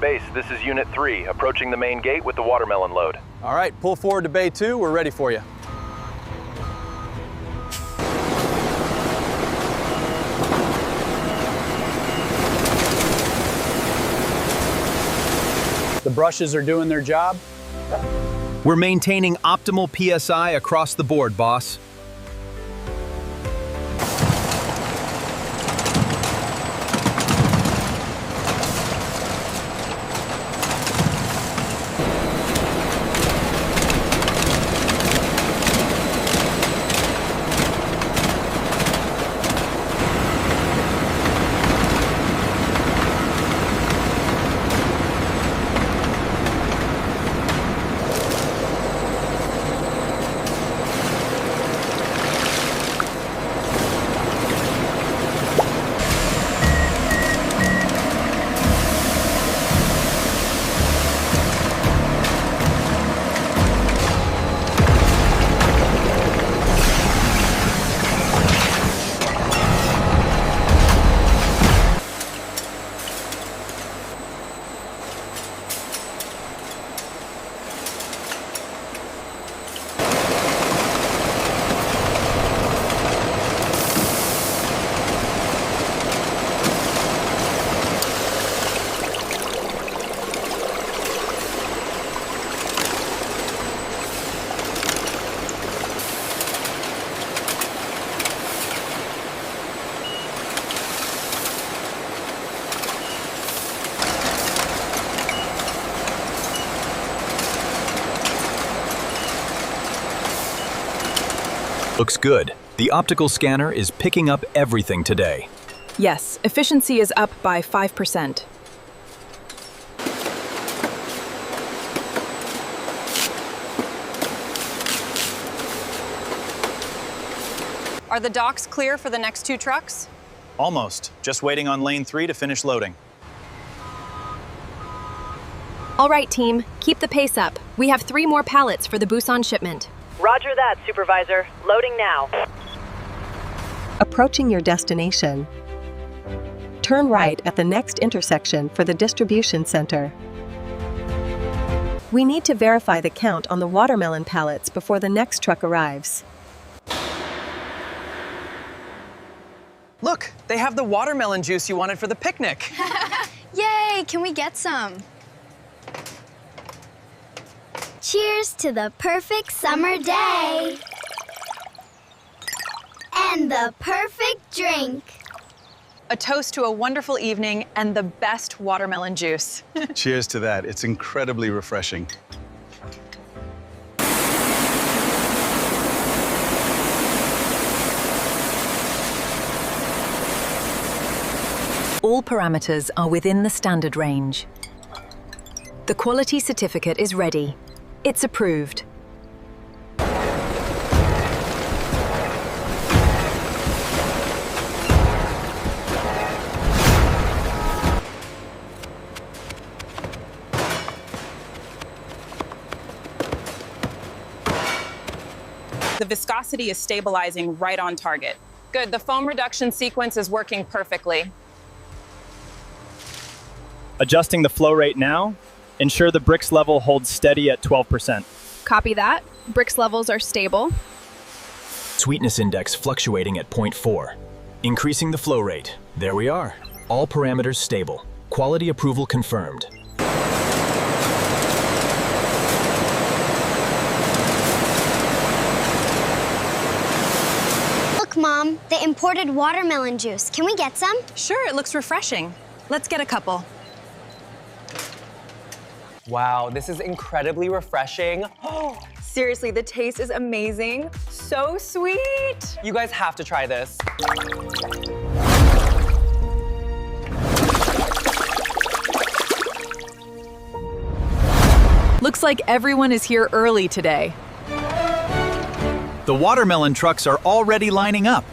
Base, this is Unit 3, approaching the main gate with the watermelon load. All right, pull forward to Bay 2. We're ready for you. The brushes are doing their job. We're maintaining optimal PSI across the board, boss. Looks good. The optical scanner is picking up everything today. Yes, efficiency is up by 5%. Are the docks clear for the next 2 trucks? Almost. Just waiting on lane 3 to finish loading. All right, team. Keep the pace up. We have 3 more pallets for the Busan shipment. Roger that, Supervisor. Loading now. Approaching your destination. Turn right at the next intersection for the distribution center. We need to verify the count on the watermelon pallets before the next truck arrives. Look, they have the watermelon juice you wanted for the picnic. Yay, can we get some? Cheers to the perfect summer day. And the perfect drink. A toast to a wonderful evening and the best watermelon juice. Cheers to that. It's incredibly refreshing. All parameters are within the standard range. The quality certificate is ready. It's approved. The viscosity is stabilizing right on target. Good, the foam reduction sequence is working perfectly. Adjusting the flow rate now. Ensure the bricks level holds steady at 12%. Copy that. Bricks levels are stable. Sweetness index fluctuating at 0.4. Increasing the flow rate. There we are. All parameters stable. Quality approval confirmed. Look, Mom, the imported watermelon juice. Can we get some? Sure, it looks refreshing. Let's get a couple. Wow, this is incredibly refreshing. Seriously, the taste is amazing. So sweet. You guys have to try this. Looks like everyone is here early today. The watermelon trucks are already lining up.